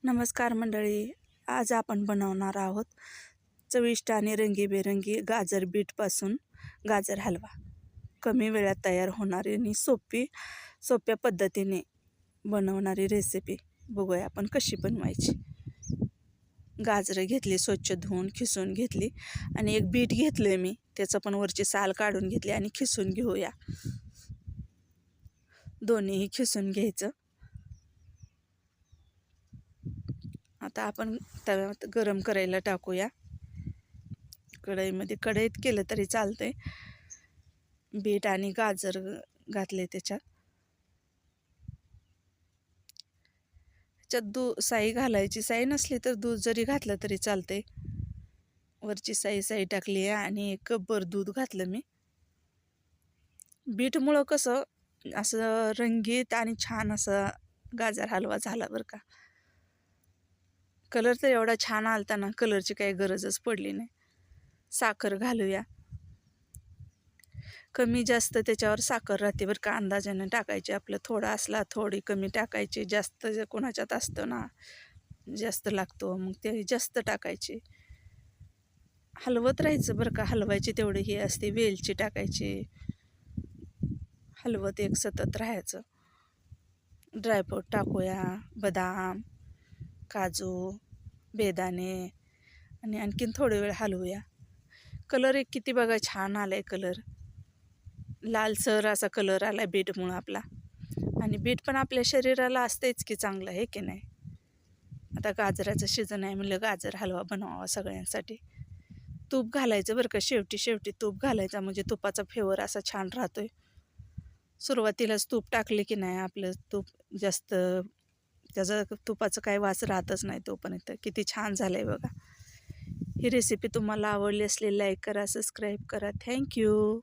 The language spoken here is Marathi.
नमस्कार मंडळी. आज आपण बनवणार आहोत चविष्ट आणि रंगीबेरंगी गाजर बीटपासून गाजर हलवा. कमी वेळात तयार होणारी आणि सोप्या पद्धतीने बनवणारी रेसिपी बघूया आपण कशी बनवायची. गाजरं घेतली, स्वच्छ धुवून खिसून घेतली आणि एक बीट घेतले मी, त्याचं पण वरची साल काढून घेतली आणि खिसून घेऊया. दोन्हीही खिसून घ्यायचं. आता आपण तव्यात गरम करायला टाकूया. कढईत केलं तरी चालतंय. बीट आणि गाजर घातले त्याच्यात. साई घालायची, साई नसली तर दूध जरी घातलं तरी चालतंय. वरची साई टाकली आहे आणि 1 कपभर दूध घातलं मी. बीटमुळं कसं असं रंगीत आणि छान असं गाजर हलवा झाला बरं का. कलर तर एवढा छान आलता ना, कलरची काही गरजच पडली नाही. साखर घालूया. कमी जास्त त्याच्यावर साखर राहते बरं का, अंदाजानं टाकायची. आपलं थोडा असला थोडी कमी टाकायची. जास्त कोणाच्यात असतं ना, जास्त लागतो मग ते जास्त टाकायची. हलवत राहायचं बरं का, हलवायची तेवढी ही असते. वेलची टाकायची, हलवत एक सतत राहायचं. ड्रायफ्रूट टाकूया, बदाम, काजू, बेदाणे आणि आणखीन थोडे वेळ हलवूया. कलर एक किती बघा छान आलाय. कलर लालसर असा कलर आलाय बीटमुळं आपला. आणि बीट पण आपल्या शरीराला असतेच की चांगलं, आहे की नाही. आता गाजराचं सीजन आहे म्हणलं गाजर हलवा बनवावा सगळ्यांसाठी. तूप घालायचं बरं का, शेवटी तूप घालायचं, म्हणजे तुपाचा फ्लेवर असा छान राहतोय. सुरुवातीलाच तूप टाकले की नाही आपलं तूप जास्त त्याचा तुपाचं काही वास राहतच नाही तोपर्यंत. किती छान झालं आहे बघा. ही रेसिपी तुम्हाला आवडली असली लाईक करा, सबस्क्राईब करा. थँक्यू.